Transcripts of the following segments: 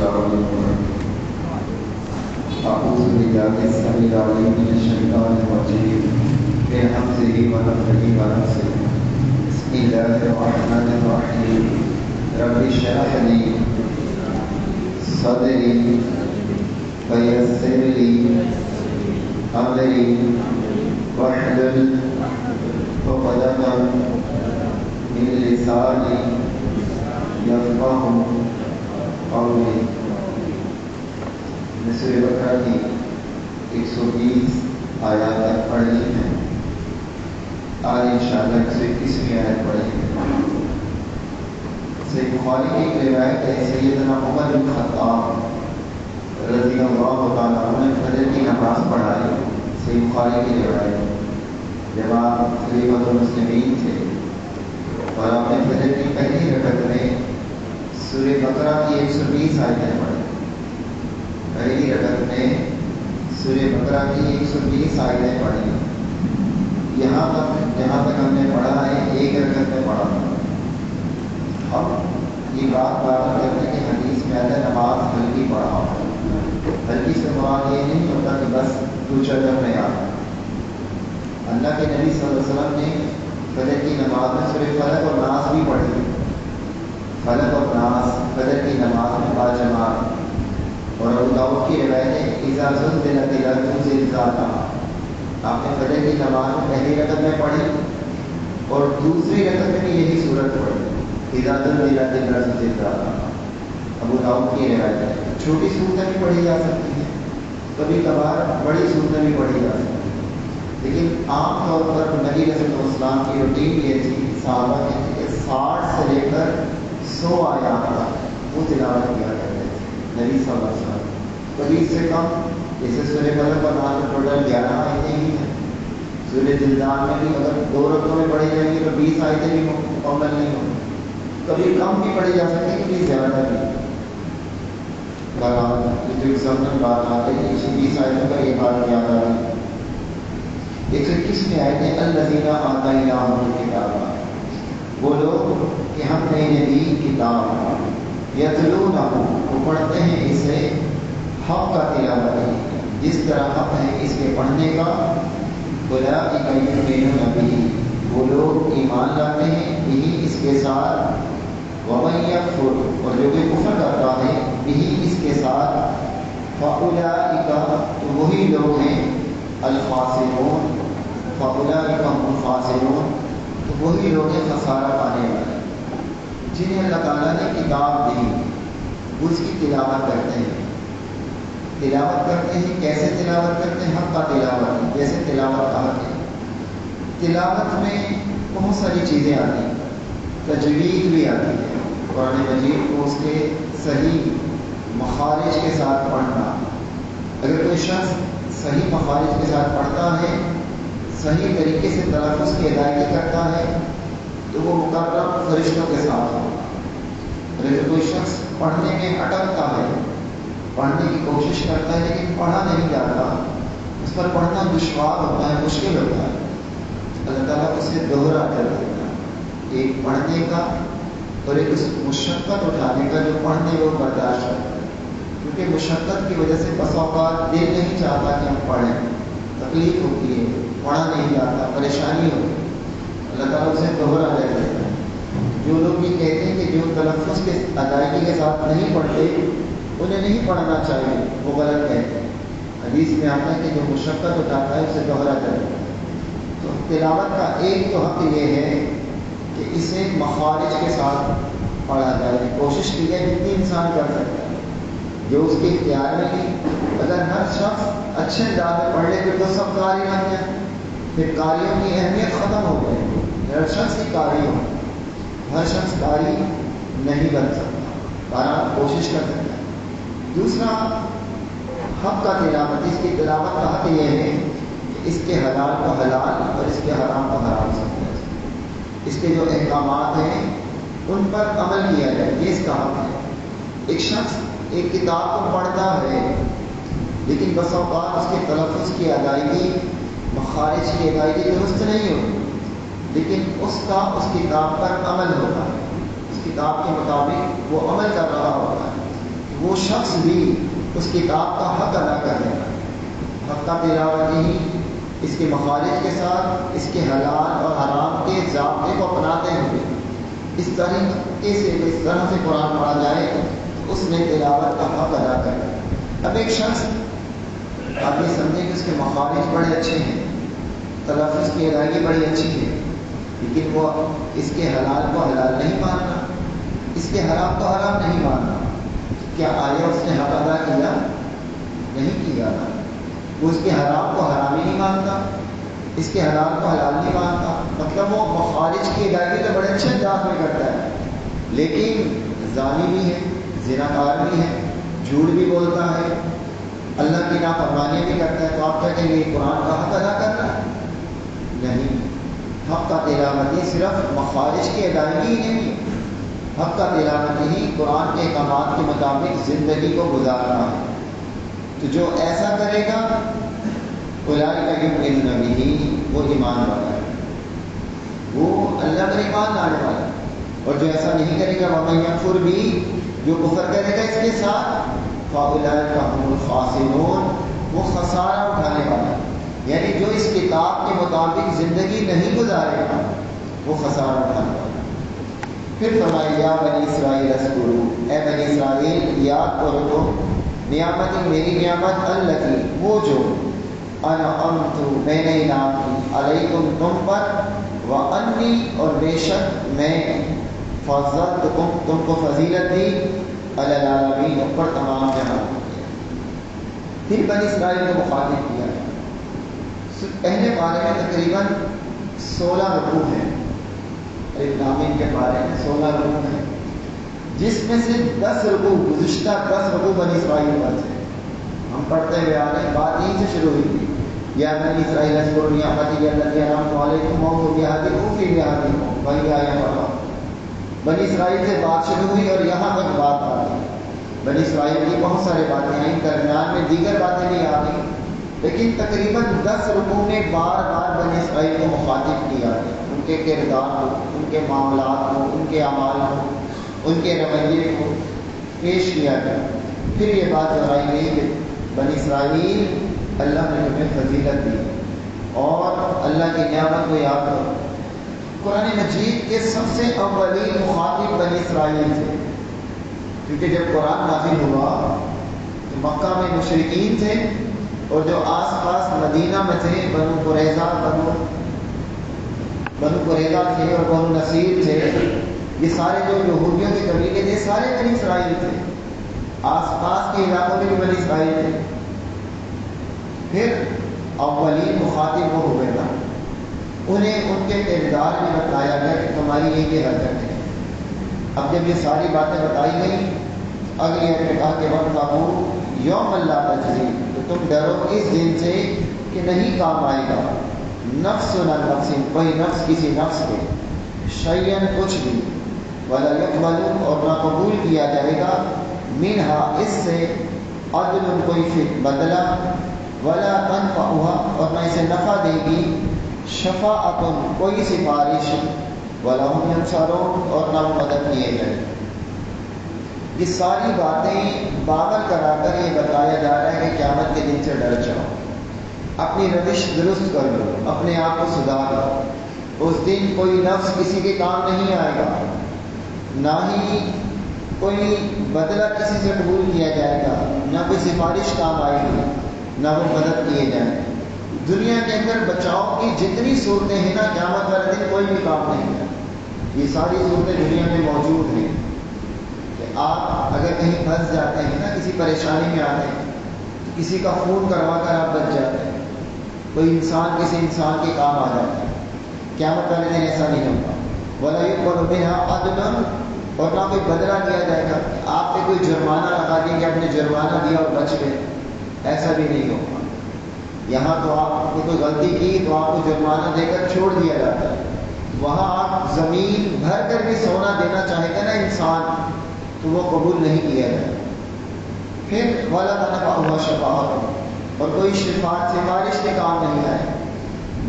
العالمين. أعوذ بالله السميع العليم من الشيطان الرجيم من همزه ونفخه ونفثه. بسم الله الرحمن الرحيم. رب اشرح لي صدري ويسر لي أمري واحلل عقدة من لساني يفقهوا قولی. سورہ بقرہ کی 120 آیات تک پڑھ لی ہیں. آج انشاءاللہ 121ویں آیت پڑھیں گے. صحیح بخاری کی ایک روایت ہے، سیدنا عمر بن خطاب رضی اللہ تعالیٰ عنہ نے فجر کی نماز پڑھائی. صحیح بخاری کی روایت، جب آپ خلیفۃ المسلمین تھے اور آپ نے فجر کی پہلی رکعت میں سورہ بقرہ کی 120 آیتیں پڑھی. پہلی رکعت میں سورہ بقرہ کی 120 آیتیں پڑھی. یہاں تک جہاں تک ہم نے پڑھا ہے ایک رکعت میں پڑھا. اب یہ بات کرتے کہ حدیث میں آتا ہے نماز ہلکی پڑھا. ہلکی سے مراد یہ نہیں ہوتا کہ بس تو چدر میں آ. اللہ کے نبی صلی اللہ علیہ وسلم نے فجر کی نماز میں سورہ فلق اور ناس بھی پڑھی. فلق اور ناس فجر کی نماز میں باجماعت. اور ابو داؤد کی روایت ہے اذا زلزلت الارض زلزالها. آپ نے فجر کی نماز میں پہلی رکعت میں پڑھی اور دوسری رکعت میں بھی یہی صورت پڑھی اذا زلزلت الارض زلزالها. ابو داؤد کی روایت ہے. چھوٹی صورتیں بھی پڑھی جا سکتی ہیں، کبھی کبھار بڑی صورتیں بھی پڑھی جا سکتی ہیں، لیکن عام طور پر نبی علیہ السلام کی روٹین یہ تھی، صحابہ کی تھی کہ 60 سے لے کر 100 آیات تک وہ تلاوت کیا کرتے تھے نبی صلی اللہ علیہ وسلم. کبھی اس سے کم، جیسے سورہ فلق اور ناس میں ٹوٹل 11 آیتیں ہی ہیں. سورہ زلزال میں بھی اگر 2 رکعتوں میں پڑھی جائیں گی تو 20 آیتیں بھی مکمل نہیں ہوں. کبھی کم بھی پڑھی جا سکتی ہے، کبھی زیادہ بھی. جو ایگزامپل بات آتے ہیں 120 آیتوں کا یہ بات یاد آ رہی. 121 میں آئے تھے الذین آتیناہم الکتاب. وہ لوگ کہ ہم نے انہیں دی کتاب. یتلونہ، وہ پڑھتے ہیں اسے حق کا تلاوت جس طرح حق ہے اس کے پڑھنے کا. اولئک یؤمنون بہ، وہ لوگ ایمان لاتے ہیں بہ اس کے ساتھ. ومن یکفر، اور جو کوئی کفر کرتا ہے بہ اس کے ساتھ. فاولئک، تو وہی لوگ ہیں الخاسرون. فاولئک هم الخاسرون، تو وہی لوگ ہیں خسارہ پانے والے جنہیں اللہ تعالیٰ نے کتاب دی. وہ اس کی تلاوت کرتے ہیں. تلاوت کرتے ہیں کیسے تلاوت کرتے ہیں؟ حق کا تلاوت، جیسے تلاوت کا حق ہے. تلاوت میں بہت ساری چیزیں آتی ہیں. تجوید بھی آتی ہے. قرآن مجید کو اس کے صحیح مخارج کے ساتھ پڑھنا. اگر کوئی شخص صحیح مخارج کے ساتھ پڑھتا ہے، صحیح طریقے سے تلفظ کی ادائیگی کرتا ہے، تو وہ مقرر فرشتوں کے ساتھ ہوگا. اگر کوئی شخص پڑھنے میں اٹکتا ہے، پڑھنے کی کوشش کرتا ہے لیکن پڑھا نہیں جاتا، اس پر پڑھنا دشوار ہوتا ہے، مشکل ہوتا ہے، اللہ تعالیٰ اسے دوہرا کر دیتا ہے. ایک پڑھنے کا اور ایک اس مشقت اٹھانے کا جو پڑھنے وہ برداشت کرتا ہے. کیونکہ مشقت کی وجہ سے بس اوقات دل نہیں چاہتا کہ ہم پڑھیں، تکلیف ہوتی ہے، پڑھا نہیں جاتا، پریشانی ہوتی ہے. اللہ تعالیٰ اسے دوہرا دے دیتا ہے. جو لوگ یہ کہتے ہیں کہ جو تلفظ کے ادائیگی کے ساتھ نہیں پڑھتے انہیں نہیں پڑھنا چاہیے، وہ غلط کہتے ہیں. حدیث میں آتا ہے کہ جو مشقت اٹھاتا ہے اسے دوہرا کرے. تو تلاوت کا ایک تو حق یہ ہے کہ اسے مخارج کے ساتھ پڑھا جائے. کوشش کی جائے جتنی انسان کر سکتا ہے جو اس کے اختیار میں نہیں. اگر ہر شخص اچھے انداز میں پڑھ لے تو سب قاری بن جائے، پھر قاریوں کی اہمیت ختم ہو جائے. ہر شخص کی قاری ہو، ہر شخص قاری نہیں بن سکتا، بہرحال کوشش کر سکتا ہے. دوسرا حق کا تلاوت، اس کی تلاوت کا حق یہ ہے کہ اس کے حلال کو حلال اور اس کے حرام کو حرام سمجھا جائے. اس کے جو احکامات ہیں ان پر عمل کیا جائے، یہ اس کا حق ہے. ایک شخص ایک کتاب کو پڑھتا ہے لیکن بس اوقات اس کے تلفظ کی ادائیگی، مخارج کی ادائیگی درست نہیں ہوتی، لیکن اس کا اس کتاب پر عمل ہوتا ہے، اس کتاب کے مطابق وہ عمل کر رہا ہوتا ہے. وہ وہ شخص بھی اس کتاب کا حق ادا کر دے گا. حق تلاوت ہی اس کے مخارج کے ساتھ اس کے حلال اور حرام کے ضابطے کو اپناتے ہوئے اس طریقے سے اس طرح سے قرآن پڑھا جائے تو اس میں تلاوت کا حق ادا کرے. اب ایک شخص آپ یہ سمجھیں کہ اس کے مخارج بڑے اچھے ہیں، تلفظ کی ادائیگی بڑی اچھی ہے، لیکن وہ اس کے حلال کو حلال نہیں ماننا، اس کے حرام کو حرام نہیں ماننا. کیا آیا اس نے حق ادا کیا؟ نہیں کیا. وہ اس کے حرام کو حرام ہی نہیں مانتا، اس کے حلال کو حلال نہیں مانتا. مطلب وہ مخارج کی ادائیگی تو بڑے اچھے انداز میں کرتا ہے، لیکن زانی بھی ہے، زناکار بھی ہے، جھوٹ بھی بولتا ہے، اللہ کی نافرمانی بھی کرتا ہے. تو آپ کیا کہیں گے قرآن کا حق ادا کرنا؟ نہیں. حق کا تلاوت صرف مخارج کی ادائیگی ہی نہیں، حق کا تلاوت ہی قرآن کے احکامات کے مطابق زندگی کو گزارنا ہے. تو جو ایسا کرے گا اولئک یؤمنون بہ، وہ ایمان والا ہے، وہ اللہ پر ایمان لانے والا ہے. اور جو ایسا نہیں کرے گا ومن یکفر بہ، جو کفر کرے گا اس کے ساتھ، فاولئک هم الخاسرون، وہ خسارہ اٹھانے والا ہے. یعنی جو اس کتاب کے مطابق زندگی نہیں گزارے گا وہ خسارہ اٹھانے والا ہے. پھر فرمایا یا بنی اسرائیل اذکروا، اے بنی اسرائیل یاد کرو تو نعمت میری نعمت التی، وہ جو انعمت میں نے انعام کی، علیکم تم پر، وانی اور بے شک میں فضلتکم تم کو فضیلت دی، علی العالمین اوپر تمام جہاں. پھر بنی اسرائیل کو مخاطب کیا. پہلے پارے میں تقریباً 16 رکوع ہیں، ابراہیم کے بارے میں 16 رکوع ہیں، جس میں سے 10 رکوع گزشتہ 10 رکوع بنی اسرائیل پر تھے. ہم پڑھتے ہوئے آ رہے ہیں، بات یہیں سے شروع ہوئی تھی. یا بنی اسرائیل اذکروا نعمتی التی انعمت علیکم واوفوا بعہدی فی بعہدکم وایایا فارہبون. بنی اسرائیل سے بات شروع ہوئی اور یہاں تک بات آ گئی. بنی اسرائیل کی بہت سارے باتیں آئیں، درمیان میں دیگر باتیں بھی آ گئیں، لیکن تقریباً 10 رکوع میں بار بار بنی اسرائیل کو مخاطب کیا گیا. ان کے کردار کو، ان کے معاملات کو، ان کے اعمال کو، ان کے رویے کو پیش کیا گیا. پھر یہ بات دہرائی گئی کہ بنی اسرائیل اللہ نے تمہیں فضیلت دی اور اللہ کی نعمت کو یاد کرو. قرآن مجید کے سب سے اولین مخاطب بنی اسرائیل تھے، کیونکہ جب قرآن نازل ہوا تو مکہ میں مشرکین تھے اور جو آس پاس مدینہ میں تھے، بنو قریظہ تھے اور بنو نصیر تھے. یہ سارے جو یہودیوں کے قبیلے تھے سارے بنی اسرائیل تھے. آس پاس کے علاقوں میں بھی بنی اسرائیل تھے. پھر اولین مخاطب وہ ہوئے نا، انہیں ان کے کردار میں بتایا گیا کہ تمہاری یہ حرکت ہے. اب جب یہ ساری باتیں بتائی گئیں، اگلی کہا کہ وَاتَّقُوا یوم لا تجزی، تو تم ڈرو اس دن سے کہ نہیں کام آئے گا نفس نہ نفس، کوئی نفس کسی نفس کے، شیئن کچھ بھی، ولا یقبل اور نہ قبول کیا جائے گا، منہا اس سے، عدل کوئی بدلہ، ولا تنفعها اور نہ اسے نفع دے گی، شفاعت کوئی سفارش، ولا هم ینصرون اور نہ مدد کیے جائے. یہ ساری باتیں باور کرا کر یہ بتایا جا رہا ہے کہ قیامت کے دن سے ڈر جاؤ، اپنی روش درست کر لو، اپنے آپ کو سدھار لو. اس دن کوئی نفس کسی کے کام نہیں آئے گا، نہ ہی کوئی بدلہ کسی سے قبول کیا جائے گا، نہ کوئی سفارش کام آئے گی، نہ وہ مدد کیے جائیں. دنیا کے اندر بچاؤ کی جتنی صورتیں ہیں نا، قیامت والے دن کوئی بھی کام نہیں ہے. یہ ساری صورتیں دنیا میں موجود ہیں کہ آپ اگر کہیں پھنس جاتے ہیں نا، کسی پریشانی میں آتے ہیں، کسی کا فون کروا کر آپ بچ جاتے ہیں، کوئی انسان کسی انسان کے کام آ جاتا ہے. قیامت والے دن ایسا نہیں ہوگا. وَلَا يُقْبَلُ مِنْهَا عَدْلٌ اور نہ کوئی بدلہ دیا جائے گا. آپ پہ کوئی جرمانہ لگا دیں کہ آپ نے جرمانہ دیا اور بچ گئے، ایسا بھی نہیں ہوگا. یہاں تو آپ نے کوئی غلطی کی تو آپ کو جرمانہ دے کر چھوڑ دیا جاتا ہے. وہاں آپ زمین بھر کر بھی سونا دینا چاہے گا نا انسان، تو وہ قبول نہیں کیا جائے. پھر وَلَا تَنْفَعُهَا شَفَاعَةٌ اور کوئی سفارش کے کام نہیں آئے.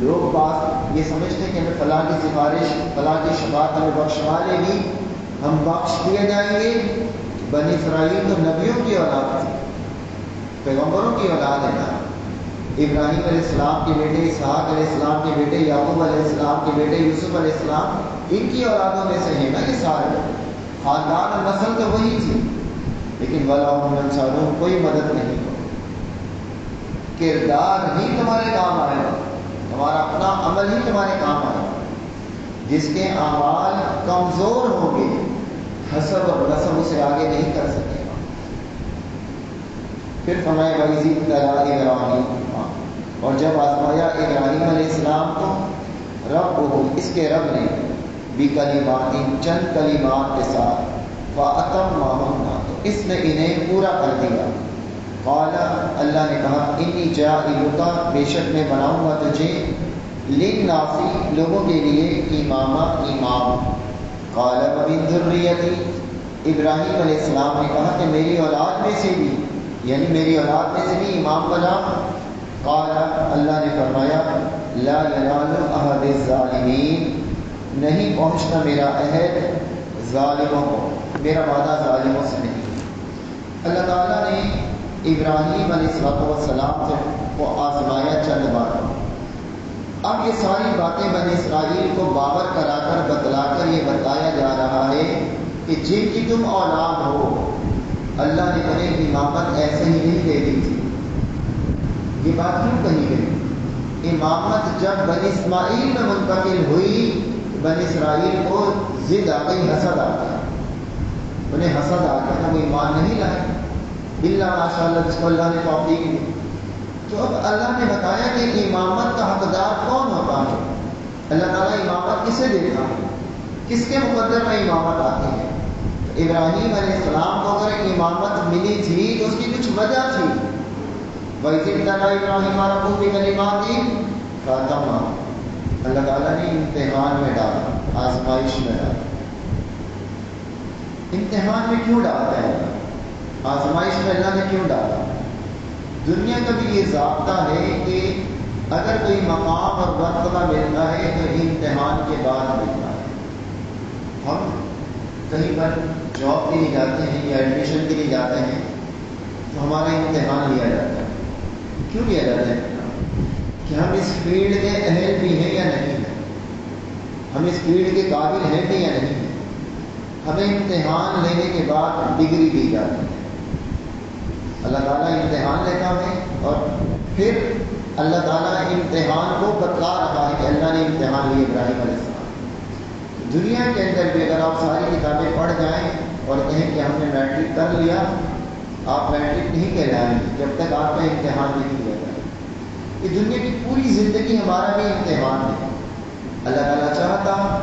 لوگ بات یہ سمجھتے ہیں کہ ہمیں فلاں کی سفارش، فلاں کی شفاعت ہمیں بخشوا لے گی، ہم بخش دیے جائیں گے، بنی اسرائیل تو نبیوں کی اولاد تھی، پیغمبروں کی اولاد ہے نا۔ ابراہیم علیہ السلام کے بیٹے، اسحاق علیہ السلام کے بیٹے، یعقوب علیہ السلام کے بیٹے، یوسف علیہ السلام، ان کی اولادوں میں سے ہیں نا یہ سارے، خاندان اور نسل تو وہی تھی، لیکن وَلَهُمْ يَنصُرُونَ، کوئی مدد نہیں ہو۔ کردار ہی تمہارے کام آئے گا، تمہارا اپنا عمل ہی تمہارے کام آئے گا۔ جس کے اعمال کمزور ہوں گے، حسب اور نسب اسے آگے نہیں کر سکے گا۔ پھر فرمایا وَإِذِ ابْتَلَىٰ إِبْرَاهِيمَ، اور جب آزمایا ابراہیم علیہ السلام کو رب، اس کے رب نے بکلمات، چند کلمات کے ساتھ، فَأَتَمَّهُنَّ، تو اس نے انہیں پورا کر دیا۔ قال، اللہ نے کہا، انی جاعلک، بے شک میں بناؤں گا تجھے، للناس، لوگوں کے لیے، اماما، امام۔ قال ومن ذریتی، ابراہیم علیہ السلام نے کہا کہ میری اولاد میں سے بھی، یعنی میری اولاد میں سے بھی امام بنا۔ قال، اللہ نے فرمایا، لا ینال عہد الظالمین، نہیں پہنچتا میرا عہد ظالموں کو، میرا وعدہ ظالموں سے نہیں۔ اللہ تعالیٰ نے ابراہیم علیہ السلام کو آزمایا چند بار۔ اب یہ ساری باتیں بنی اسرائیل کو باور کرا کر، بتلا کر یہ بتایا جا رہا ہے کہ جن کی تم اولاد ہو، اللہ نے انہیں امامت ایسے ہی نہیں دے دی تھی۔ یہ بات کیوں کہی گئی؟ امامت جب بنی اسماعیل میں منتقل ہوئی، بنی اسرائیل کو ضد آ گئی، حسد آ گیا، انہیں حسد آ گیا، وہ ایمان نہیں لائے الا ماشاء اللہ، جس کو اللہ نے توفیق دی۔ تو اب اللہ نے بتایا کہ امامت کا حقدار کون ہوتا ہے۔ اللہ تعالیٰ امامت کسے دیتا ہے، کس کے مقدر میں امامت آتی ہے۔ تو ابراہیم علیہ السلام کو اگر امامت ملی تھی تو اس کی کچھ وجہ تھی۔ وَإِذِ ابْتَلَىٰ إِبْرَاهِيمَ رَبُّهُ بِكَلِمَاتٍ فَأَتَمَّهُنَّ، اللہ تعالیٰ نے امتحان میں ڈالا، آزمائش میں ڈالا۔ امتحان میں کیوں ڈالتا ہے؟ آزمائش میں اللہ نے کیوں ڈالا؟ دنیا کا بھی یہ ضابطہ ہے کہ اگر کوئی مقام اور مرتبہ ملتا ہے تو امتحان کے بعد ملتا ہے۔ ہم کہیں پر جاب کے لیے جاتے ہیں یا ایڈمیشن کے لیے جاتے ہیں تو ہمارا امتحان لیا جاتا ہے۔ کیوں لیا جاتا ہے؟ کہ ہم اس فیلڈ کے اہل بھی ہیں یا نہیں ہیں، ہم اس فیلڈ کے قابل ہیں بھی یا نہیں ہیں۔ ہمیں امتحان لینے کے بعد ڈگری دی جاتی ہے۔ اللہ تعالیٰ امتحان لیتا ہے اور پھر اللہ تعالیٰ امتحان کو بتلا رہا ہے کہ اللہ نے امتحان لیے ابراہیم علیہ السلام۔ دنیا کے اندر بھی اگر آپ ساری کتابیں پڑھ جائیں اور کہیں کہ ہم نے میٹرک کر لیا، آپ میٹرک نہیں کہلائیں گے جب تک آپ کا امتحان نہیں لیا جائے۔ یہ دنیا کی پوری زندگی ہمارا بھی امتحان ہے۔ اللہ تعالیٰ چاہتا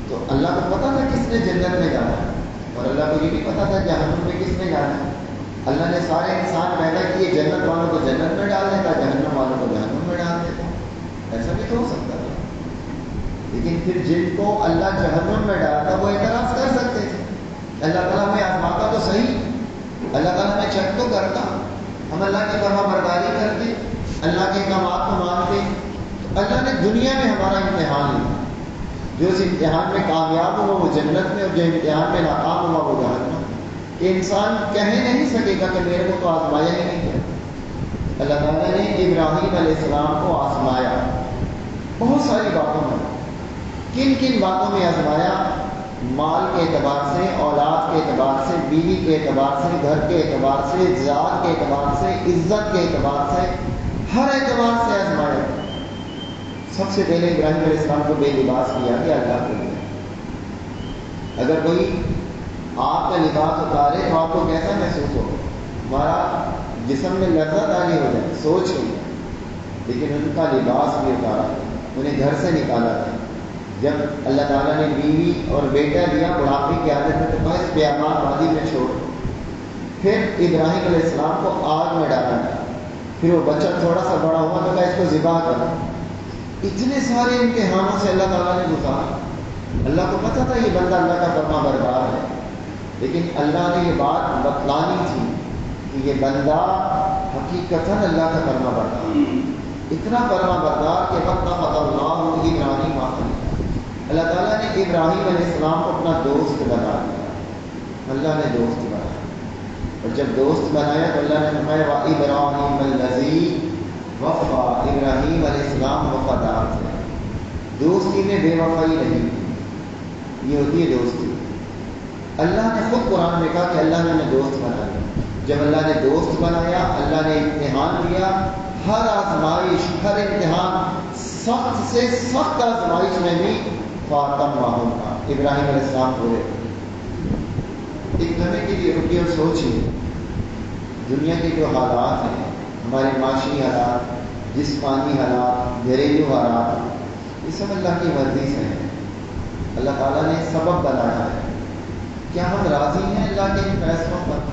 تو اللہ کو پتا تھا کس نے جنت میں جانا ہے، اور اللہ کو یہ بھی پتا تھا جہنم میں کس نے جانا ہے۔ اللہ نے سارے انسان پیدا کیے، جنت والوں کو جنت میں ڈال دیتا، جہنم والوں کو جہنم میں ڈال دیتا۔ ایسا بھی تو ہو سکتا تھا، لیکن پھر جن کو اللہ جہنم میں ڈالتا وہ اعتراض کر سکتے تھے، اللہ تعالیٰ ہمیں آزماتا تو صحیح، اللہ تعالیٰ ہمیں چیک تو کرتا، ہم اللہ کی فرما برداری کرتے، اللہ کے احکامات کو مانتے۔ تو اللہ نے دنیا میں ہمارا امتحان لیا، جو اس امتحان میں کامیاب ہوا وہ جنت میں، اور جو امتحان میں ناکام ہوا وہ جہنم۔ کہ انسان کہہ نہیں سکے گا کہ میرے کو تو آزمایا ہی نہیں ہے۔ اللہ تعالیٰ نے ابراہیم علیہ السلام کو آزمایا بہت ساری باتوں میں۔ کن کن باتوں میں آزمایا؟ مال کے اعتبار سے، اولاد کے اعتبار سے، بیوی کے اعتبار سے، گھر کے اعتبار سے، ذات کے اعتبار سے، عزت کے اعتبار سے، ہر اعتبار سے آزمایا۔ سب سے پہلے ابراہیم علیہ السلام کو بے لباس کیا گیا اللہ کے لیے۔ اگر کوئی آپ کا لباس اتارے تو آپ کو کیسا محسوس ہو؟ ہمارا جسم میں لذت آگے ہو جائے، سوچ ہو جائے۔ لیکن ان کا لباس بھی اتارا، انہیں گھر سے نکالا تھا۔ جب اللہ تعالیٰ نے بیوی اور بیٹا دیا بڑھاپے کی عادت میں، تو بس بیابان وادی میں چھوڑ۔ پھر ابراہیم علیہ السلام کو آگ میں ڈالا گیا، پھر وہ بچہ تھوڑا سا بڑا ہوا تو کہا اس کو ذبح کرو۔ اتنے سارے امتحانوں سے اللہ تعالیٰ نے گزارا۔ اللہ کو پتا تھا یہ بندہ اللہ کا فرما بردار ہے، لیکن اللہ نے یہ بات بتلانی تھی کہ یہ بندہ حقیقتاً اللہ کا فرما بردار، اتنا فرما بردار کہ وقت اللہ ابراہیم اللہ تعالیٰ نے ابراہیم علیہ السلام کو اپنا دوست بنا دیا۔ اللہ نے دوست بنایا۔ اور جب دوست بنایا تو اللہ نے فرمایا وَإِبْرَاهِيمَ الَّذِي وَفَّى، ابراہیم علیہ السلام وفادار تھے، دوستی میں بے وفائی نہیں تھی۔ یہ ہوتی ہے دوستی۔ اللہ نے خود قرآن میں کہا کہ اللہ نے انہیں دوست بنایا۔ جب اللہ نے دوست بنایا، اللہ نے امتحان لیا، ہر آزمائش، ہر امتحان، سخت سے سخت آزمائش میں بھی فاطم معاون کا ابراہیم علیہ السلام پورے۔ ایک لمحے کے لیے رکیے اور سوچیے، دنیا کے جو حالات ہیں، ہمارے معاشی حالات، جسمانی حالات، گھریلو حالات، یہ سب اللہ کی مرضی سے ہیں۔ اللہ تعالیٰ نے سبب بنایا ہے۔ کیا ہم راضی ہیں اللہ کے ان فیصلوں پر؟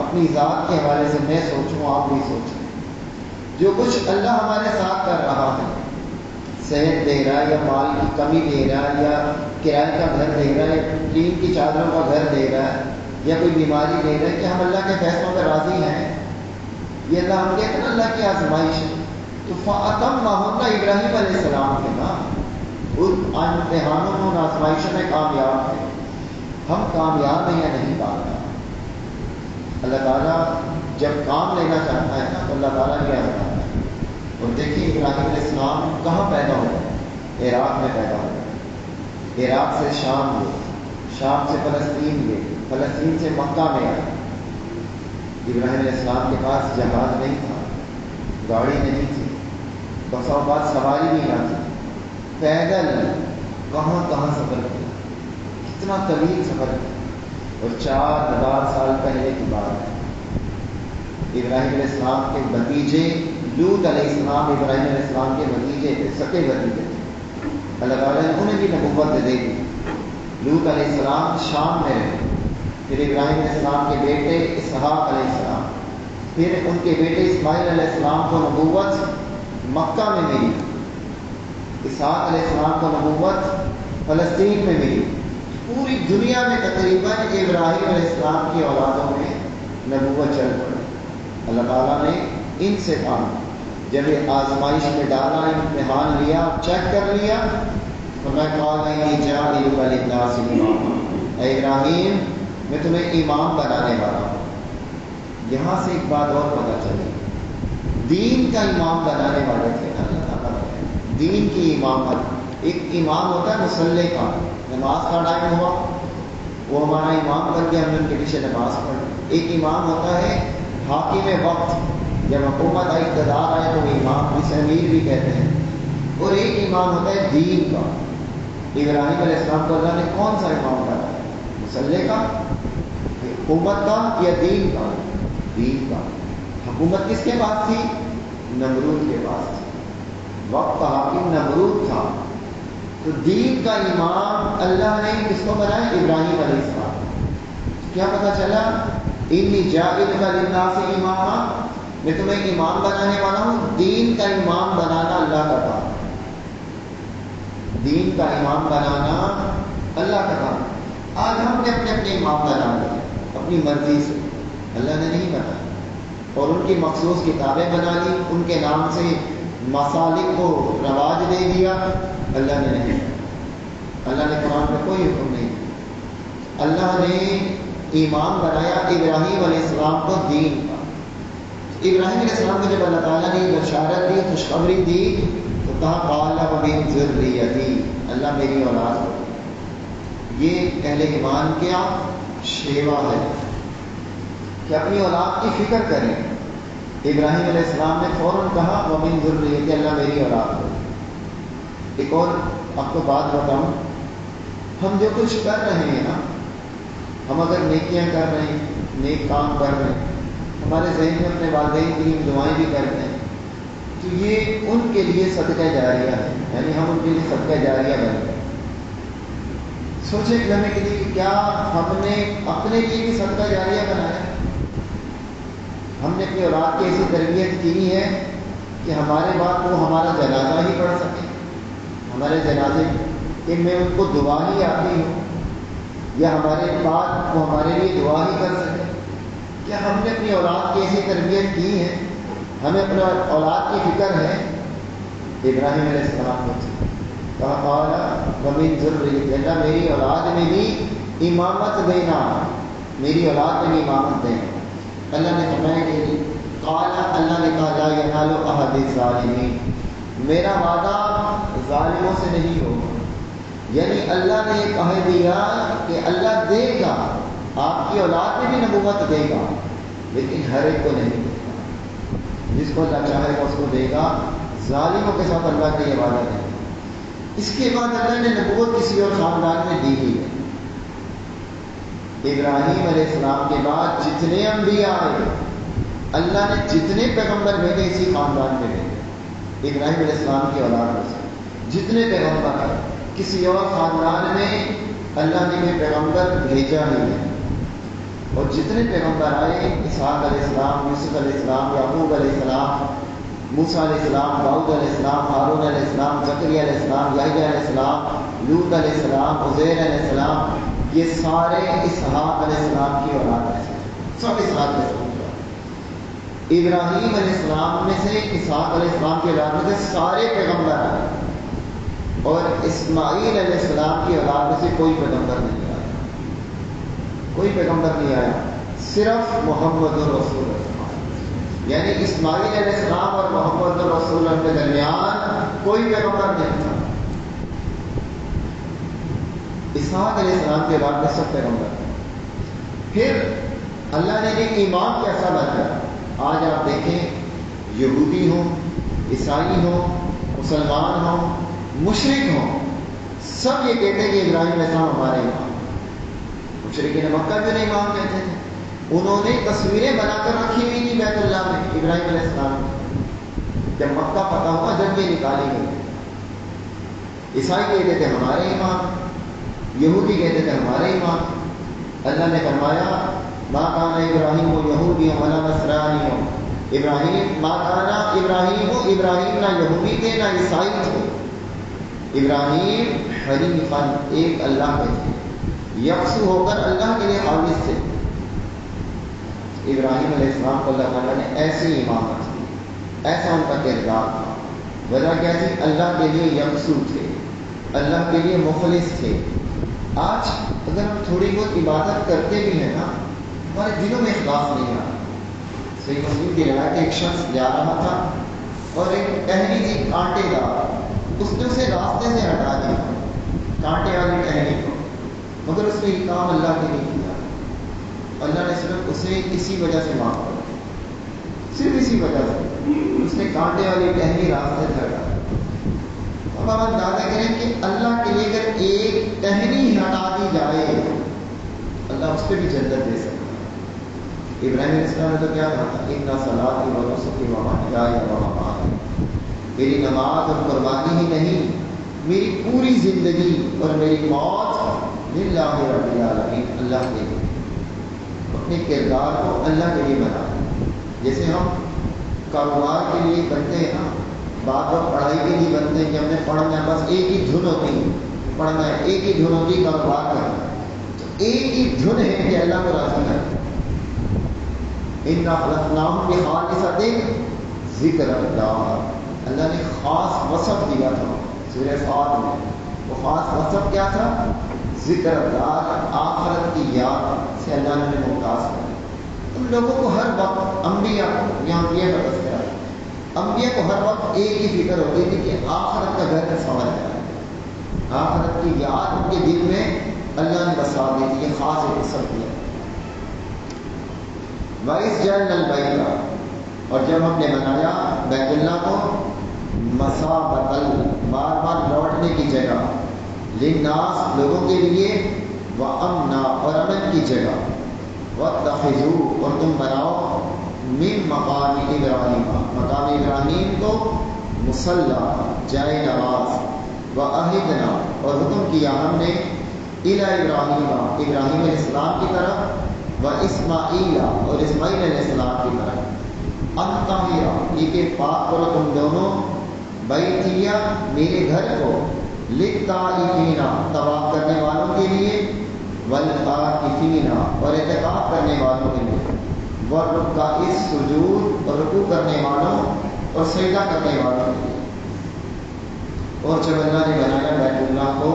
اپنی ذات کے حوالے سے میں سوچوں، آپ بھی سوچیں۔ جو کچھ اللہ ہمارے ساتھ کر رہا ہے، صحت دے رہا ہے یا مال کی کمی دے رہا ہے یا کرائے کا گھر دے رہا ہے، ٹین کی چادروں کا گھر دے رہا ہے یا کوئی بیماری دے رہا ہے، کہ ہم اللہ کے فیصلوں پر راضی ہیں؟ یہ اللہ ہم کہتے ہیں نا اللہ کی آزمائش ہے۔ تو فاطم ماحول ابراہیم علیہ السلام کے نا ان امتحانوں میں، ان آزمائشوں میں کامیاب تھے۔ ہم کامیاب ہیں یا نہیں کامیاب؟ اللہ تعالیٰ جب کام لینا چاہتا ہے نا تو اللہ تعالیٰ بھی آزماتا ہے۔ اور دیکھیے ابراہیم علیہ السلام کہاں پیدا ہوئے؟ عراق میں پیدا ہوئے۔ عراق سے شام گئے، شام سے فلسطین گئے، فلسطین سے مکہ میں آئے۔ ابراہیم علیہ السلام کے پاس جہاز نہیں تھا، گاڑی نہیں تھی، بسا اوقات سواری بھی نہ تھی، پیدل کہاں کہاں سفر کیا، کتنا طویل سفر کیا۔ اور 4000 سال پہلے کی بات ہے۔ ابراہیم علیہ السلام کے بھتیجے لوط علیہ السلام ابراہیم علیہ السلام کے بھتیجے تھے، سکے بھتیجے تھے۔ اللہ تعالیٰ نے انہیں بھی نبوت دے دی۔ لوط علیہ السلام شام میں رہے، پھر ابراہیم علیہ السلام کے بیٹے اسحاق علیہ السلام، پھر ان کے بیٹے اسماعیل علیہ السلام کو نبوت مکہ میں ملی، اسحاق علیہ السلام کو نبوت فلسطین میں ملی۔ پوری دنیا میں تقریباً ابراہیم علیہ السلام کی اولادوں میں نبوت چل پڑی۔ اللہ تعالیٰ نے ان سے کہا، جب یہ آزمائش میں ڈالا، امتحان لیا، چیک کر لیا، تو میں اے ابراہیم میں تمہیں امام بنانے والا ہوں۔ یہاں سے ایک بات اور پتہ چلی، دین کا امام بنانے والے تھے اللہ تعالیٰ، دین کی امامت۔ ایک امام ہوتا ہے مصلی کا، نماز کا ٹائم ہوا وہ ہمارا امام بن کے ہم نے ان کے پیچھے نماز پڑھی۔ ایک امام ہوتا ہے حاکم وقت، جب حکومت آئی، اقتدار آئے تو وہ امام، جسے امیر بھی کہتے ہیں۔ اور ایک امام ہوتا ہے دین کا۔ ابراہیم علیہ السلام کو اللہ نے کون سا امام بنایا؟ مصلی کا، حکومت کا یا دین کا؟ دین کا۔ حکومت کس کے پاس تھی؟ نمرود کے پاس تھی، وقت کا حاکم نمرود تھا۔ تو دین کا امام اللہ نے کس کو بنایا؟ ابراہیم علیہ السلام۔ کیا پتہ چلا؟ انی جاعلک للناس اماما، میں تمہیں امام بنانے والا ہوں۔ دین کا امام بنانا اللہ کا کام، دین کا امام بنانا اللہ کا کام۔ آج ہم نے اپنے اپنے امام بنا لیے اپنی مرضی سے، اللہ نے نہیں بنایا۔ اور ان کی مخصوص کتابیں بنا لی، ان کے نام سے مسالک کو رواج دے دیا، اللہ نے نہیں۔ اللہ نے قرآن میں کوئی حکم نہیں دیا۔ اللہ نے امام بنایا ابراہیم علیہ السلام کو دین کا۔ ابراہیم علیہ السلام کو جب اللہ تعالیٰ نے بشارت دی، خوشخبری دی، تو کہا قال ومن ذریتی، اللہ میری اولاد ہو۔ یہ اہل ایمان کیا شیوا ہے کہ اپنی اولاد کی فکر کریں۔ ابراہیم علیہ السلام نے فوراً کہا ومن ذریتی، اللہ میری اولاد ہو۔ ایک اور آپ کو بات بتاؤں، ہم جو کچھ کر رہے ہیں نا، ہم اگر نیکیاں کر رہے ہیں، نیک کام کر رہے ہیں، ہمارے ذہن میں اپنے والدین کی دعائیں بھی کرتے ہیں، تو یہ ان کے لیے صدقہ جاریہ ہے، یعنی ہم ان کے لیے صدقہ جاریہ بنتے ہیں۔ سوچیں لمحے کے لیے کہ کیا ہم نے اپنے لیے بھی صدقہ جاریہ بنایا؟ ہم نے اپنی اولاد کی ایسی تربیت کی ہے کہ ہمارے بعد وہ ہمارا جنازہ ہی پڑھ سکے، ہمارے جنازے کہ میں ان کو دعا ہی آتی ہوں، یا ہمارے بعد وہ ہمارے لیے دعا ہی کر سکے؟ کیا ہم نے اپنی اولاد کی ایسی تربیت کی ہے؟ ہمیں اپنے اولاد کی فکر ہے؟ ابراہیم علیہ السلام کو کہا قال ومن ذریتی، اللہ میری اولاد میں بھی امامت دینا، میری اولاد میں امامت دیں. اللہ نے فرمایا کہ اللہ نے کہا لا ینال احد الظالمین، میرا وعدہ ظالموں سے نہیں ہوگا. یعنی اللہ نے یہ کہہ دیا کہ اللہ دے گا، آپ کی اولاد میں بھی نبوت دے گا، لیکن ہر ایک کو نہیں دے گا. جس کو اللہ چاہے گا اس کو دے گا. ظالموں کے ساتھ اللہ نے یہ وعدہ دیا. اس کے بعد اللہ نے نبوت کسی اور خاندان میں دی ہی ہے. ابراہیم علیہ السلام کے بعد جتنے انبیاء آئے، اللہ نے جتنے پیغمبر بھیجے اسی خاندان میں بھیجے. ابراہیم علیہ السلام کی اولاد میں سے جتنے پیغمبر آئے، کسی اور خاندان میں اللہ نے کوئی پیغمبر بھیجا نہیں ہے. اور جتنے پیغمبر آئے، اسحاق علیہ السلام، یوسف علیہ السلام، یعقوب علیہ السلام، موسیٰ علیہ السلام، داؤد علیہ السلام، ہارون علیہ السلام، زکریا علیہ السلام، یحییٰ علیہ السلام، لوط علیہ السلام، عزیر علیہ السلام، یہ سارے اسحاق علیہ السلام کی اولاد ہیں. سب اسحاق علیہ السلام. ابراہیم علیہ السلام میں سے، اسحاق علیہ السلام کی اولاد میں سے سارے پیغمبر آئے، اور اسماعیل علیہ السلام کی اولاد میں سے کوئی پیغمبر نہیں آیا. کوئی پیغمبر نہیں آیا، صرف محمد الرسول اللہ. یعنی اسماعیل علیہ السلام اور محمد الرسول اللہ کے درمیان کوئی پیغمبر نہیں تھا. اسحاق علیہ السلام کے بعد میں سب پیغمبر. پھر اللہ نے ایک امام کیسا بنایا. آج آپ دیکھیں، یہودی ہوں، عیسائی ہوں، مسلمان ہوں، مشرک ہوں، سب یہ کہتے ہیں کہ ابراہیم علیہ السلام ہمارے امام. مشرکین مکہ جو نہیں امام کہتے تھے، انہوں نے تصویریں بنا کر رکھی ہوئی تھی بیت اللہ میں ابراہیم علیہ السلام نے. جب مکہ فتح ہوا، جب یہ نکالی گئی، عیسائی کہتے تھے ہمارے امام، یہودی کہتے تھے ہمارے امام. اللہ نے فرمایا ما کان ابراہیم یہودی ولا نصرانی. ابراہیم ما کان ابراہیم نہ یہودی تھے نہ عیسائی تھے. ابراہیم حنیفا، ایک اللہ کے تھے، یکسو ہو کر اللہ کے لیے خالص تھے. ابراہیم علیہ السلام کو اللہ تعالیٰ نے ایسی امامت دی، ایسا ان کا کردار تھا. وجہ کیا تھی؟ اللہ کے لیے یکسو تھے، اللہ کے لیے مخلص تھے. آج اگر ہم تھوڑی بہت عبادت کرتے بھی ہیں نا، ہمارے دلوں میں اخلاص نہیں آ رہا. صحیح مسلم کی روایت، ایک شخص جا رہا تھا اور ایک ٹہنی تھی کانٹے دار، اس نے اسے راستے سے ہٹا دیا، کانٹے والی ٹہنی کو، مگر اس نے یہ کام اللہ کے لیے کیا. اللہ نے صرف اسے اسی وجہ سے معاف کر دیا، صرف اسی وجہ سے اس نے کانٹے والی ٹہنی راستے سے ہٹا دی. اب آپ اندازہ کریں کہ اللہ کے لیے اگر ایک ٹہنی ہٹا دی جائے، اللہ اس پہ بھی جنت دے سکتا ہے. ابراہیم علیہ السلام نے تو کیا کہا تھا؟ اِنَّ صَلَاتِي وَنُسُكِي وَمَحْيَايَ وَمَمَاتِي. میری نماز اور قربانی ہی نہیں، میری پوری زندگی اور میری موت للہ رب العالمین، اللہ کے لیے. اپنے کردار کو اللہ کے لیے بنا. جیسے ہم کاروبار کے لیے بنتے ہیں نا، بات اور پڑھائی کے لیے بنتے ہیں کہ ہم نے پڑھنا ہے، بس ایک ہی دھن ہوتی ہے، پڑھنا ہے، ایک ہی دھن ہوتی ہے کاروبار کرنا ہے. تو ایک ہی دھن ہے کہ اللہ کو راضی کرنا. اِنَّا خَلَقْنَاهُمْ بِخَالِصَةٍ ذِكْرَ اللَّهِ. اللہ نے خاص وصف دیا تھا سورہ صاد میں. وہ خاص وصف کیا تھا؟ ذکر اللہ، آخرت کی یاد سے اللہ نے ممتاز کیا. ان لوگوں کو ہر وقت، انبیاء کو، یہاں انبیاء کا تذکرہ ہے، انبیاء کو ہر وقت ایک ہی فکر ہوتی تھی کہ آخرت کا گھر سنور جائے. آخرت کی یاد ان کے دل میں اللہ نے بسا دی تھی. یہ خاص ایک وصف دیا. وَإِذْ جَعَلْنَا الْبَيْتَ، اور جب ہم نے بنایا بیت اللہ کو، مَثَابَةً، بار بار لوٹنے کی جگہ، لِلنَّاسِ، لوگوں کے لیے، وَأَمْنًا، اور امن کی جگہ، وَاتَّخِذُوا، اور تم بناؤ، مِن مقام ابراہیم، مقام ابراہیم کو مصلی، جائے نماز، وَأَعِدْنَا، اور حکم کیا ہم نے، إِلَى ابراہیم، ابراہیم علیہ السلام کی طرف، وَإِسْمَاعِیلَ، اور اسماعیل علیہ السلام کی طرف، أَن طَهِرَ، یہ کہ پاک کرو تم دونوں، بیتیہ، میرے گھر کو، لِلطَّائِفِینَ، طواف کرنے والوں کے لیے، وَالْعَاکِفِینَ، اور اعتکاف کرنے والوں کے لیے، وَالرُّکَّعِ السُّجُودِ، اور رکوع کرنے والوں اور سجدہ کرنے والوں کے لیے. اور جب اللہ نے بنایا بیت اللہ کو،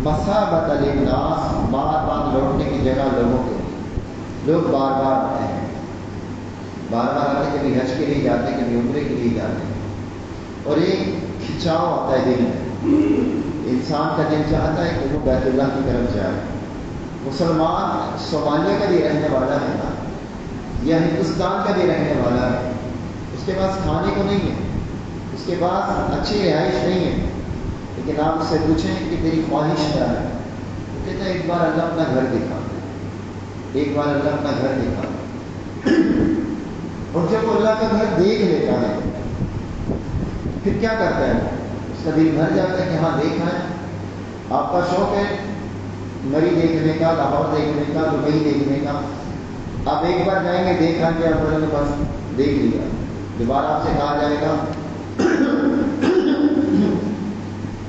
مَثَابَةً لِلنَّاسِ، بار بار لوٹنے کی جگہ لوگوں کے لیے، لوگ بار بار آتے ہیں، بار بار آتے، کبھی حج کے لیے جاتے ہیں، کبھی عمرے کے لیے جاتے ہیں، اور ایک کھنچاؤ آتا ہے دل میں، انسان کا دل چاہتا ہے کہ وہ بیت اللہ کی طرف جائے۔ مسلمان صومالیہ کا بھی رہنے والا ہے نا، یا ہندوستان کا بھی رہنے والا ہے، اس کے پاس کھانے کو نہیں ہے، اس کے پاس اچھی رہائش نہیں ہے، لیکن آپ اس سے پوچھیں کہ تیری خواہش کیا ہے، وہ کہتا ہے ایک بار اللہ اپنا گھر دکھا، ایک بار اللہ اپنا گھر دکھا۔ اور جب وہ اللہ کا گھر دیکھ لیتا ہے پھر کیا کرتا ہے؟ اس کا دل بھر جاتا ہے کہ ہاں دیکھا ہے۔ آپ کا شوق ہے مری دیکھنے کا، لاہور دیکھنے کا، دبئی دیکھنے کا، آپ ایک بار جائیں گے، دیکھا کہ آپ بولیں گے بس دیکھ لیا، دوبارہ آپ سے کہا جائے گا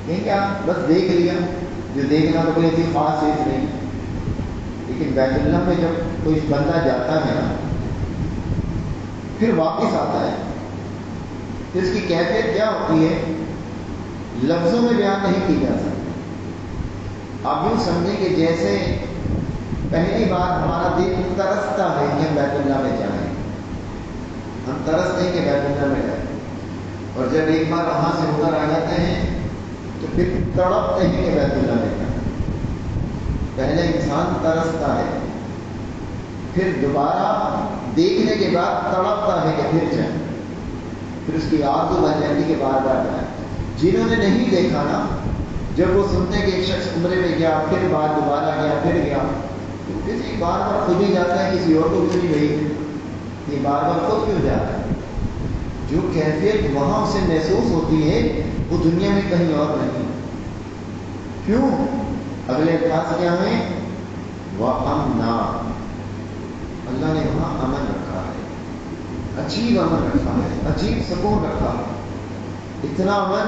کہ کیا بس دیکھ لیا، جو دیکھنا تو کوئی ایسی خاص چیز نہیں۔ لیکن بیت اللہ میں جب کوئی بندہ جاتا ہے نا پھر واپس آتا ہے، پھر اس کی کیفیت کیا ہوتی ہے لفظوں میں بیان نہیں کی جا سکتی۔ آپ یوں سمجھیں کہ جیسے پہلی بار ہمارا دل ترستا ہے کہ ہم بیت اللہ میں جائیں، ہم ترستے ہیں کہ بیت اللہ میں جائیں، اور جب ایک بار وہاں سے ہو کر آ جاتے ہیں تو پھر تڑپتے ہیں کہ بیت اللہ میں جائیں۔ پہلے انسان ترستا ہے، پھر دوبارہ دیکھنے کے بعد تڑپتا ہے کہ پھر جائیں، پھر اس کی آرزو بن جاتی کہ بار بار جائیں۔ جنہوں نے نہیں دیکھا نا، جب وہ سنتے ہیں کہ ایک شخص عمرے میں گیا، پھر بعد دوبارہ گیا، پھر گیا، تو کسی بار بار خود ہی جاتا ہے، کسی اور کو بھی نہیں بھیجتے، یہ بار بار خود کیوں جاتا ہے؟ جو کیفیت وہاں اسے محسوس ہوتی ہے وہ دنیا میں کہیں اور نہیں۔ کیوں؟ اگلے الفاظ کیا ہیں؟ وَأَمْنَا، اللہ نے وہاں امن رکھا ہے، عجیب امن رکھا ہے، عجیب سکون رکھا ہے، اتنا امن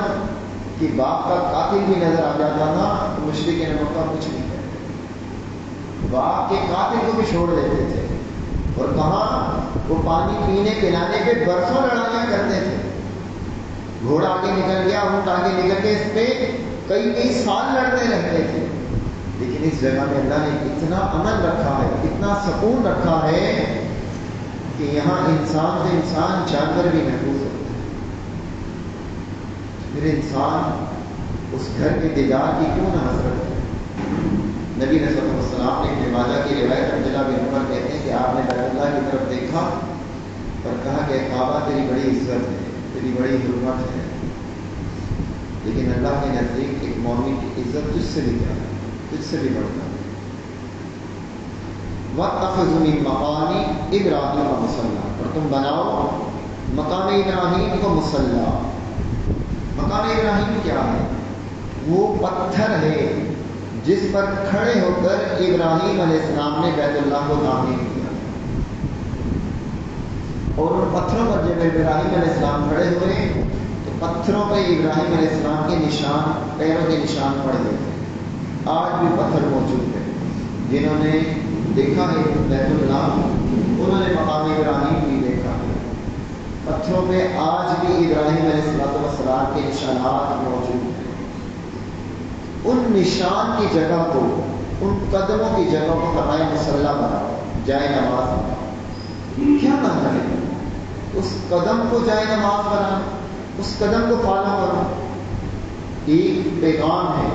کہ باپ کا قاتل بھی نظر آ جاتا تھا تو مشرکین مکہ کچھ نہیں کہتے، باپ کے قاتل کو بھی چھوڑ دیتے تھے، اور کہاں وہ پانی پینے پلانے پہ برسوں لڑائیاں کرتے تھے، گھوڑا آگے نکل گیا، اونٹ آگے نکل کے اس پہ کئی سال لڑتے رہتے تھے، لیکن اس جگہ میں اللہ نے اتنا امن رکھا ہے، اتنا سکون رکھا ہے کہ یہاں انسان سے انسان جانور بھی محفوظ ہوتا ہے۔ پھر انسان اس گھر کے دیدار کی کیوں نہ حسرت ہے؟ نبی صلی اللہ علیہ وسلم نے ابن ماجہ کی روایت عبداللہ بن عمر کہتے ہیں کہ آپ نے بیت اللہ کی طرف دیکھا اور کہا کہ کعبہ تیری بڑی عزت ہے، تیری بڑی حرمت ہے، لیکن اللہ کے نزدیک ایک مومن کی عزت تجھ سے بھی زیادہ ہے، تجھ سے بھی بڑھتا ہے۔ وَاتَّخِذُوا مِن مَقَامِ إِبْرَاهِيمَ مُصَلًّى، اور تم بناؤ مقام ابراہیم کو مصلی۔ مقام ابراہیم کیا ہے؟ وہ پتھر ہے جس پر کھڑے ہو کر ابراہیم علیہ السلام نے بیت اللہ کو تعمیر کیا، اور ان پتھروں پر جب ابراہیم علیہ السلام کھڑے ہوئے تو پتھروں پہ ابراہیم علیہ السلام کے نشان، پیروں کے نشان پڑ گئے تھے۔ آج بھی پتھر موجود ہے، جنہوں نے دیکھا ہے بیت اللہ انہوں نے مقام ابراہیم بھی دیکھا ہے، پتھروں پہ آج بھی ابراہیم علیہ السلام کے نشانات موجود ہیں۔ ان نشان کی جگہ کو، ان قدموں کی جگہ کو فرمایا مصلی بناؤ، جائے نماز بناؤ۔ کیا مانا ہے؟ اس قدم کو جائے نماز بنانا، اس قدم کو فالو کرو۔ ایک پیغام ہے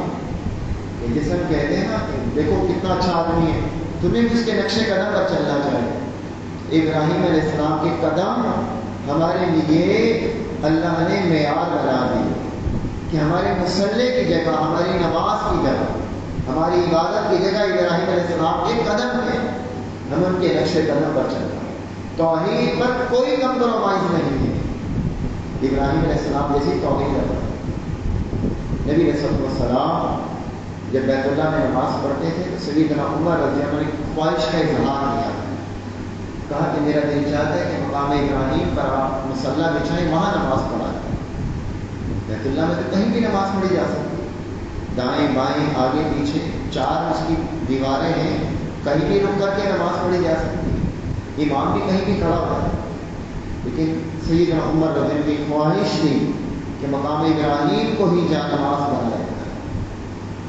کہ جس ہم کہتے ہیں نا کہ دیکھو کتنا اچھا آدمی ہے، تمہیں بھی اس کے نقش قدم پر چلنا چاہیے۔ ابراہیم علیہ السلام کے قدم ہمارے لیے اللہ نے معیار بنا دی کہ ہمارے مصلی کی جگہ، ہماری نماز کی جگہ، ہماری عبادت کی جگہ ابراہیم علیہ السلام کے قدم ہے، ہم ان کے نقش قدم پر چلنا ہے۔ توحید پر کوئی کمپرومائز نہیں ہے، ابراہیم علیہ السلام جیسی توحید ہے۔ نبی علیہ السلام جب بیت اللہ میں نماز پڑھتے تھے تو سیدنا عمر رضی اللہ عنہ نے خواہش کا اظہار کیا، کہا کہ میرا دل چاہتا ہے کہ مقام ابراہیم پر آپ مصلی بچھائیں، وہاں نماز پڑھا جائے۔ بیت اللہ میں تو کہیں بھی نماز پڑھی جا سکتی ہے، دائیں بائیں آگے پیچھے 4 اس کی دیواریں ہیں، کہیں بھی رک کر کے نماز پڑھی جا سکتی ہے، امام بھی کہیں بھی کھڑا ہوا ہے، لیکن سیدنا عمر رضی اللہ عنہ کی خواہش تھی کہ مقام ابراہیم کو ہی جا نماز پڑھا جائے۔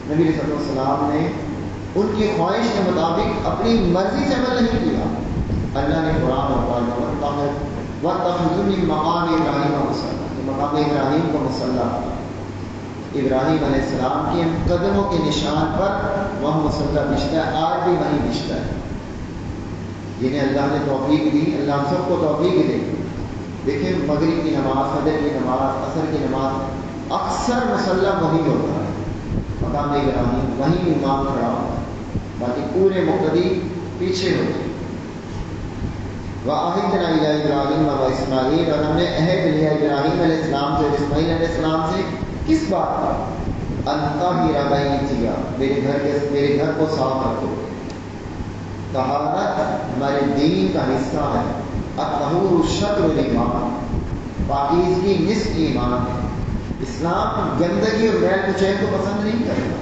نبی صلی اللہ علیہ وسلم نے ان کی خواہش کے مطابق اپنی مرضی سے عمل نہیں کیا. اللہ نے قرآن اور وَاتَّخِذُوا مِن مَّقَامِ إِبْرَاهِيمَ مُصَلًّى، مقام ابراہیم کو مصلی. ابراہیم علیہ السلام کے قدموں کے نشان پر وہاں مصلی بچتا ہے، آج بھی وہیں بچتا ہے. جنہیں اللہ نے توفیق دی، اللہ سب کو توفیق دے. دیکھیں مغرب کی نماز، فجر کی نماز، عصر کی نماز اکثر مصلی وہیں ہوتا ہے، مقام ابراہیم وہیں امام کھڑا ہوتا ہے، باقی پورے مقتدی پیچھے ہوتے ہیں. وَعَهِدْنَا إِلَىٰ إِبْرَاهِيمَ وَإِسْمَاعِيلَ، اور ہم نے عہد لیا ابراہیم علیہ السلام سے اور اسماعیل علیہ السلام سے. کس بات کا؟ أَن طَهِّرَ بَيْتِيَ، میرے گھر کو صاف رکھو. طہارت ہمارے دین کا حصہ ہے. الطہور شطر الایمان، پاکیزگی نصف ایمان ہے. اسلام گندگی اور میل کچیل کو پسند نہیں کرتا،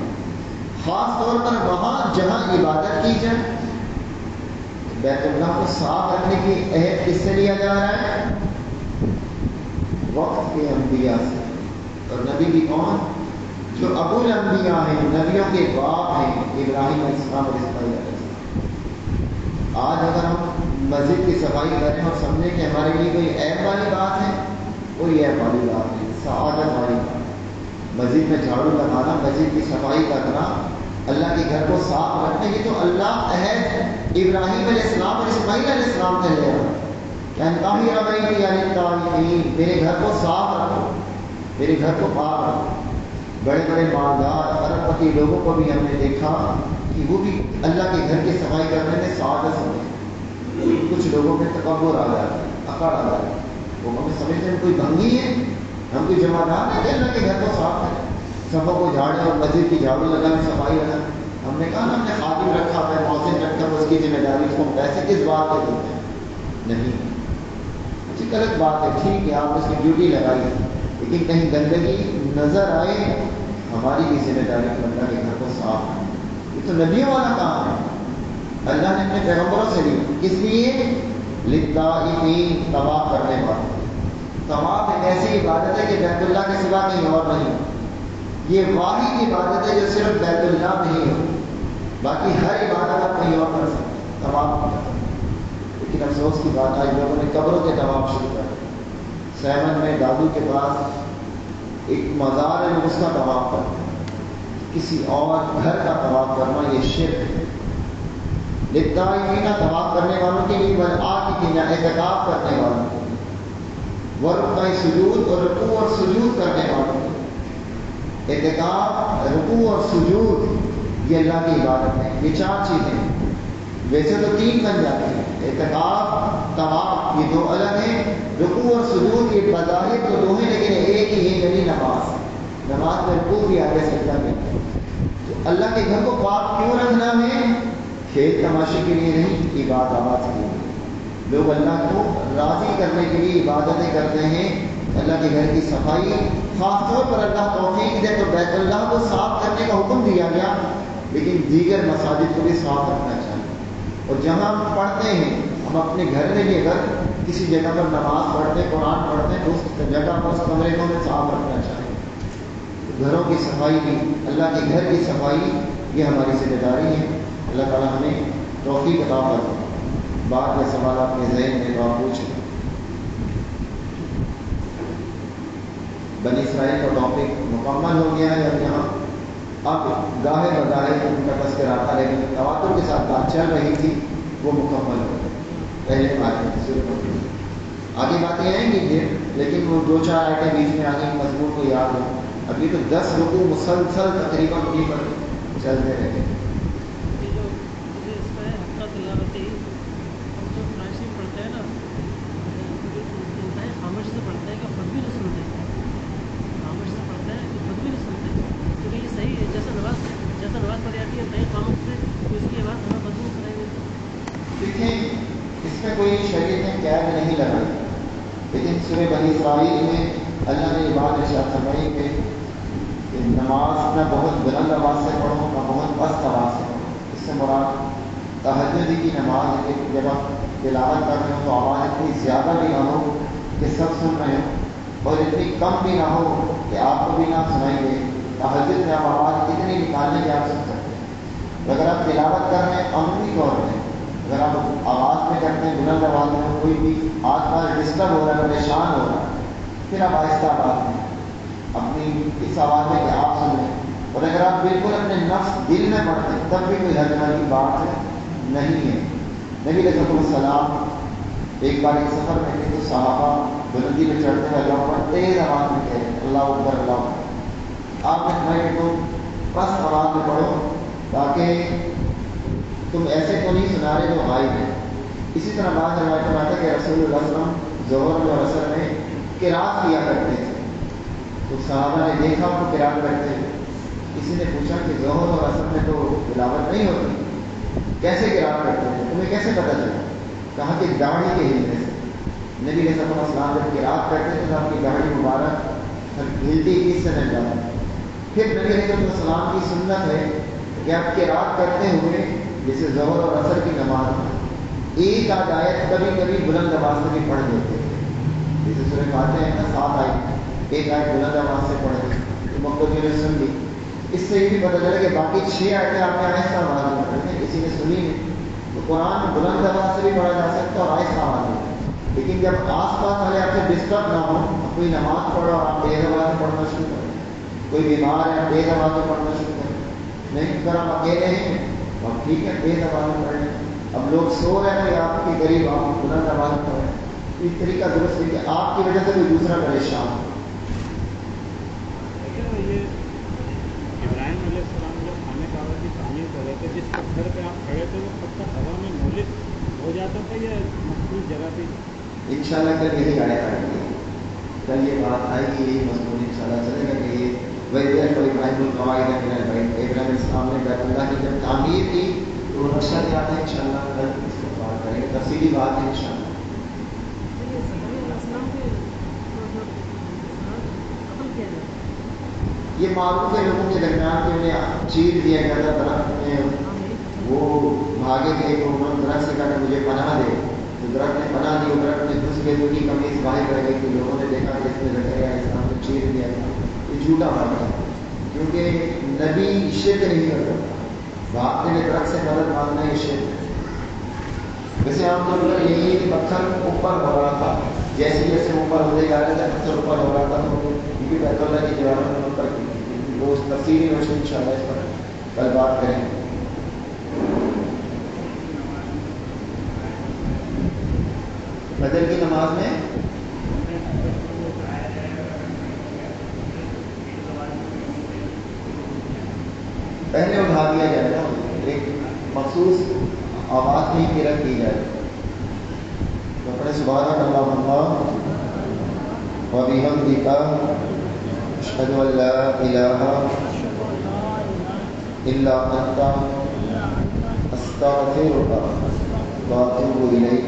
خاص طور پر وہاں جہاں عبادت کی جائے. بیت اللہ کو صاف رکھنے کی عہد کس سے لیا جا رہا ہے؟ وقت کے انبیاء سے. اور نبی بھی کون؟ جو ابو الانبیاء ہیں، نبیوں کے باپ ہیں، ابراہیم علیہ السلام اور اسماعیل علیہ السلام. آج اگر ہم مسجد کی صفائی کریں اور سمجھیں کہ ہمارے لیے کوئی عیب والی بات ہے، کوئی عیب والی بات نہیں، سعادت والی بات. مسجد میں جھاڑو لگانا، مسجد کی صفائی کرنا، اللہ کے گھر کو صاف رکھنے کی تو اللہ عہد ابراہیم علیہ السلام اور اسماعیل علیہ السلام سے لے رہا ہے. میرے گھر کو صاف رکھو، میرے گھر کو پاک رکھو. بڑے بڑے مالدار ارب پتی لوگوں کو بھی ہم نے دیکھا کہ وہ بھی اللہ کے گھر کی صفائی کرنے میں سعادت سمجھتے. کچھ لوگوں میں تکبر آ جاتا ہے، اکڑ آ جاتا ہے. وہ ہمیں سمجھتے ہیں کوئی بھنگی ہے، ہم کوئی جماعت ہے کہ اللہ کے گھر کو صاف کریں، سبوں کو جھاڑیں اور مسجد کی جھاڑو لگائیں، صفائی لگائیں. ہم نے کہا نا ہم نے خادم رکھا ہے، موزن رکھا ہے، اس کی ذمہ داری، اس کو پیسے کس بات کے دیتے ہیں؟ نہیں، اچھی غلط بات ہے، ٹھیک ہے آپ اس کی ڈیوٹی لگائیے، لیکن کہیں گندگی نظر آئے ہماری بھی ذمہ داری ہے اللہ کے گھر کو صاف کریں. یہ تو نبیوں والا کام ہے، اللہ نے اپنے پیغمبروں سے لی. کس لیے؟ للطائفین، طواف کرنے والے. طواف ایک ایسی عبادت ہے کہ بیت اللہ کے سوا کہیں اور نہیں. یہ واحد عبادت ہے جو صرف بیت اللہ میں ہی ہو، باقی ہر عبادت آپ کہیں اور کر سکتے ہیں، طواف نہیں کر سکتے. لیکن افسوس کی بات آج لوگوں نے قبروں کے طواف شروع کر دیا. سیمن میں دادو کے پاس ایک مزار ہے، اس کا طواف کرتے ہیں. کسی اور گھر کا طواف کرنا یہ شرک ہے. للطائفین، طواف کرنے والوں کے لیے، والعاکفین، اعتکاف کرنے والوں کے لیے، ورکوع سجود، اور رکوع اور سجود کرنے والوں کے لیے. اعتکاف، رکوع اور سجود یہ اللہ کی عبادت ہے. یہ چار چیزیں ہیں، ویسے تو تین بن جاتی ہیں. اعتکاف، طواف یہ دو الگ ہیں، رکوع اور سجود یہ بظاہر تو دو ہیں لیکن ایک ہی ہے، یعنی نماز. نماز میں رکوع بھی آگے سجدہ بھی. تو اللہ کے گھر کو پاک کیوں رکھنا ہے؟ کھیل تماشے کے لیے نہیں، عبادات کے لیے. لوگ اللہ کو راضی کرنے کے لیے عبادتیں کرتے ہیں. اللہ کے گھر کی صفائی، خاص طور پر اللہ توفیق دے تو بیت اللہ کو صاف کرنے کا حکم دیا گیا، لیکن دیگر مساجد کو بھی صاف رکھنا چاہیے. اور جہاں ہم پڑھتے ہیں، ہم اپنے گھر میں بھی اگر کسی جگہ پر نماز پڑھتے ہیں، قرآن پڑھتے ہیں، تو اس جگہ کو، اس کمرے کو ہمیں صاف رکھنا چاہیے. گھروں کی صفائی بھی، اللہ کے گھر کی صفائی یہ ہماری ذمہ داری ہے. اللہ تعالیٰ ہمیں توفیق عطا فرمائے. بعد میں سوال اپنے ذہن میں آپ پوچھیں. بنی اسرائیل کا ٹاپک مکمل ہو گیا ہے. اب یہاں اب گاہے بگاہے ان کا تذکر آتا ہے، لیکن تواتر کے ساتھ بات چل رہی تھی وہ مکمل ہو گئی. پہلے بات آگے باتیں آئیں گی پھر، لیکن وہ دو چار آیتیں بیچ میں آگے مضمون کو یاد ہو. ابھی تو 10 رکوع مسلسل تقریباً بھی پر چلتے رہتے ہیں. دیکھیں اس میں کوئی شریعت نے قید نہیں لگائی، لیکن سورہ بنی اسرائیل میں اللہ نے یہ بات ارشاد فرمائی کہ نماز نہ بہت بلند آواز سے پڑھو نہ بہت پست آواز سے پڑھو. اس سے مراد تہجد کی نماز ہے کہ جب آپ تلاوت کر رہے ہو تو آواز اتنی زیادہ بھی نہ ہو کہ سب سن رہے ہو، اور اتنی کم بھی نہ ہو کہ آپ کو بھی نہ سنائی دے. تہجد میں آپ آواز اتنی نکالنے کی آپ سن سکتے ہیں. اگر آپ تلاوت کر رہے ہیں عملی طور پہ، اگر آپ آواز میں کرتے ہیں بلند آواز میں، کوئی بھی آس پاس ڈسٹرب ہو رہا ہے، پریشان ہو رہا ہے، پھر آپ آہستہ آواز میں اپنی اس آواز میں کہ آپ سنیں. اور اگر آپ بالکل اپنے نفس دل میں پڑھتے ہیں تب بھی کوئی حرج کی بات نہیں ہے. نبی علیہ السلام ایک بار ایک سفر میں تھے تو صحابہ بلندی میں چڑھتے ہوئے اللہ پر تیز آواز میں کہے اللہ اکبر اللہ اکبر. آپ نے فرمایا کہ تم پست آواز میں پڑھو تاکہ تم ایسے کو نہیں سنا رہے جو غائب ہے. اسی طرح بعض روایت میں آتا ہے کہ رسول اللہ صلی اللہ علیہ وسلم ظہر اور عصر میں قرات کیا کرتے تھے. تو صحابہ نے دیکھا ان کو قرات کرتے ہوئے. کسی نے پوچھا کہ ظہر اور عصر میں تو تلاوت نہیں ہوتی، کیسے قرات کرتے تھے، تمہیں کیسے پتہ چلا؟ کہا کہ داڑھی کے ہلنے سے. نبی علیہ السلام جب قرات کرتے تھے تو آپ کی داڑھی مبارک ہلتی اس سے نہیں جاتی. پھر نبی علیہ السلام کی سنت ہے کہ آپ قرات کرتے ہوئے جیسے ظہر اور عصر کی نماز ایک آدھ آیت کبھی کبھی بلند آواز سے بھی پڑھ دیتے تھے. جیسے سورہ فاتحہ ہے نا 7 آیت، ایک آیت بلند آواز سے پڑھ دی تو مقتدی نے سن لی. اس سے یہ بھی پتہ چلا کہ باقی 6 آیتیں آپ نے آہستہ آواز میں پڑھی ہیں، کسی نے سنی نہیں. تو قرآن بلند آواز سے بھی پڑھا جا سکتا ہے اور آہستہ آواز میں. لیکن جب آس پاس والے آپ سے ڈسٹرب نہ ہو، کوئی نماز پڑھو اور آپ تیز آواز میں پڑھنا شروع کریں، کوئی بیمار ہے تیز آواز میں پڑھنا شروع کریں. نہیں اگر آپ اکیلے ہیں تو آپ ٹھیک ہے تیز آواز میں پڑھ لیں. اب لوگ سو رہے ہیں آپ کے قریب آپ بلند آواز میں پڑھیں. اس طریقہ درست ہے کہ آپ کی وجہ سے کوئی دوسرا پریشان ہو. ابراہیم علیہ السلام جب خانہ کعبہ کی تعمیر کر رہے تھے، جس پتھر پہ آپ کھڑے تھے وہ پتھر ہوا میں مولد ہو جاتا تھا یا مخصوص جگہ پہ؟ انشاءاللہ کل یہی آیت آئے گی، کل یہ بات آئے گی، یہی مضمون انشاءاللہ چلے گا کہ یہ ابراہیم القواعد من البیت، ابراہیم السلام نے بیت اللہ کی جب تعمیر کی تو نقشہ کیا تھا. انشاءاللہ کل اس کو بات کریں گے، تفصیلی بات ہے انشاءاللہ. یہ معروف ہے لوگوں کے درمیان کہ انہیں چیر دیا گیا تھا درخت میں، وہ بھاگے تھے تو انہوں نے درخت سے کہا کہ مجھے پناہ دے. تو درخت نے پناہ دی، درخت نے گھس گئے تو ان کی قمیض باہر رہ گئی. تو لوگوں نے دیکھا کہ اس نے زکریا علیہ السلام کو چیر دیا تھا. یہ جھوٹا بات ہے کیونکہ نبی شرک نہیں کرتا. باپ نے درخت سے مدد مانگنا یہ شرک ہے. ویسے عام طور پر یہی پتھر اوپر ہو رہا تھا، جیسے جیسے اوپر ہوتے جا رہے تھے پتھر اوپر ہو رہا تھا. تو کیونکہ بیت اللہ کی دیواروں میں اوپر کی وہ تفصیلی روشنی انشاءاللہ اس پر کل بات کریں گے. فجر کی نماز میں پہلے اٹھا دیا جائے گا، ایک مخصوص آواز میں قرأت کی جائے. تو اپنے سبحانک اللہم و بحمدک اشہد ان لا الہ الا انت استغفرک و اتوب الیک.